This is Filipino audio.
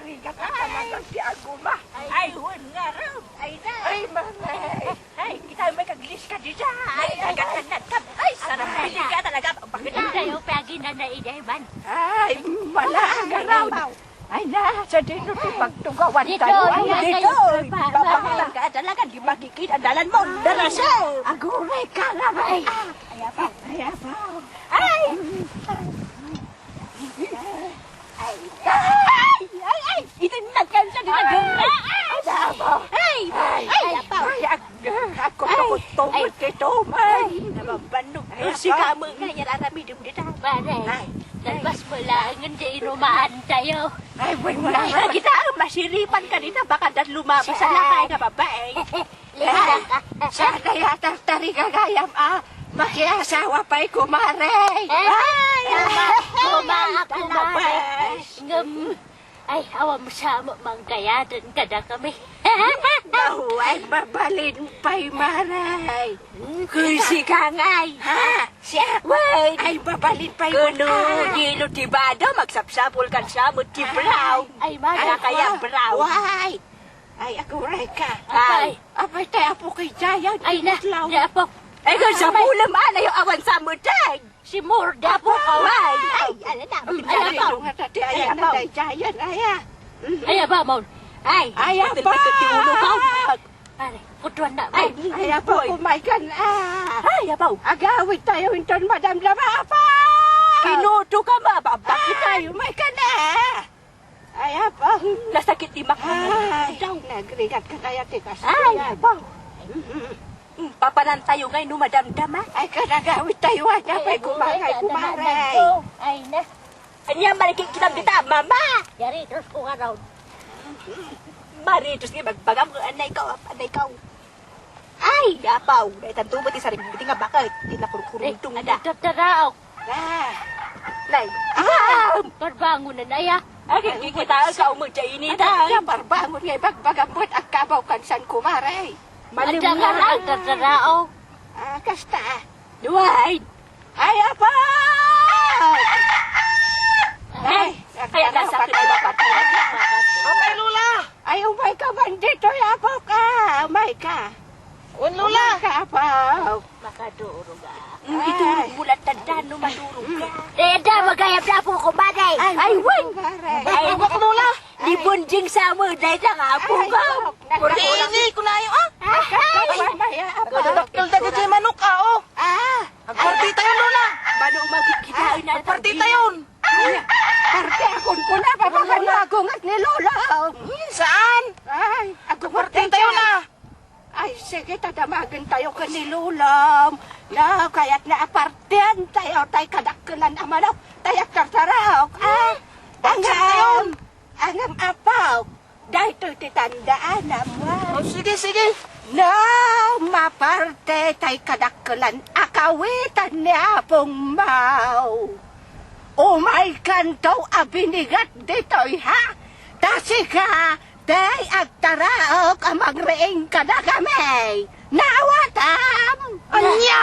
tarigat ka talaga si Aguma. Ay, huwag nga raw. Ay, na. Ay, mamay. Ay, kita may kaglis ka dyan. Ay, nagkakanan ka. Ay, sarap pili ka talaga. Bakit na? Tayo pagi na naideban. Ay, malaga raw. Ay, nasa dito si pagtugawan Dito, tayo. ay, Ay, Dito, Ay, babaklan ka talaga. Di makikita dalan mo. Darasa. aguray ka na ba? Ay, Ayapaw. ayaw. Ay! Ay! Itinag ka siya dito. Ayaw. Ay! Ay, ako na ko tumot kay Tomay. Nababanog. Si kamu nga yan arami dum dito. Pare, talbas mo lang, hindi inumaan tayo. Ay, wala. Ay, kita masiripan ka dito. Baka dan lumabas sa lakay na babae. Lihat ka. Sana yata tari kagayam makiasawa pa'y kumare. Ay, Kumaak kumare. Ngam. Ay, awa mo sa manggayadan ka na kami. Bahuay babalin pa'y maray. Kursi ka ngay. Ha? Siya, wait. Ay, babalin pa'y Kuno, dilo tibado, magsapsapul kan sa mo tibraw. Ay, Ada kaya braw. Why? Ay, aguray ka. Ay, Apay tayo po kay Jayan. Ay, na po. ay kung sa pulam ana yung awan sa mutay. Si Murda po kaway. Ay, ano na, Ay, nga tati, ayan na tayo Jayan. Aya. Ay, ba, Mon? Ay, Ay, betul apa? betul tiulo kau. Pare, kutuan na. Ay, Ay, apa kumaikan. ay, apa? Agawit tayo inton madam lama apa? Kinuto ka ba? Babaki tayo. Ay, may ka na. Ay, apa? Nasakit timak mo. Ay, nagrigat ka kaya tikas. Ay, apa? Papanan tayo ngayon, numadamdama. Ay, kanagawit tayo aja. Ay, kumangay, kumaray. Ay, na. Anya, malikit kitang kita, mama. Yari, terus ko nga raw. Mari, terus nga, magbagam ko, anay ka. Ay, apaw. Dahil tanto mo, ti saring, biti nga bakit. Di na kurkuruntung na. Tataraw. Nay, Parbangon na naya. ay, kikita ka umag sa init. Ay, parbangon ngay bagbagambot at kabaw kansan kumaray. Anda nga raw, tataraw. Kasta. Duway. Ay, apa? Ay, kaya nasakit na dapat. Apay, Lula! Ay, umay ka, bandito, yapaw ka. Umay ka. Lula! Umay ka, apaw. Makaduro ka. Ito, bulat tandan, no, madurog ka. Reda, magayap na po kumaday. Ay, wait. Ay, Ay, Lula. Di bunjing sa mo, dahil lang apo ka. Ini, kunayo, Mamaya, apaw. Tulad ka manok ka, oh. Partita yun, Lola. Mano magkikitain na. Partita yun. Parte akong kuna, papakan mo akong at nilolo. Saan? Ay, ako Partita yun, ah. Ay, sige, tadamagan tayo ka nilulam. Na, kaya't naapartian tayo, tayo kadakkelan ang manok, tayo tartarok. Bakit Angam apaw, dahil ito'y titandaan naman. Oh, sige, sige. No, maparte tayo kadakkelan, akawitan ni Apong Mau. Umay kanto abinigat dito'y ha, tasi ka, day agtaraok ang magreing ka na kami. Nawatam! Anya!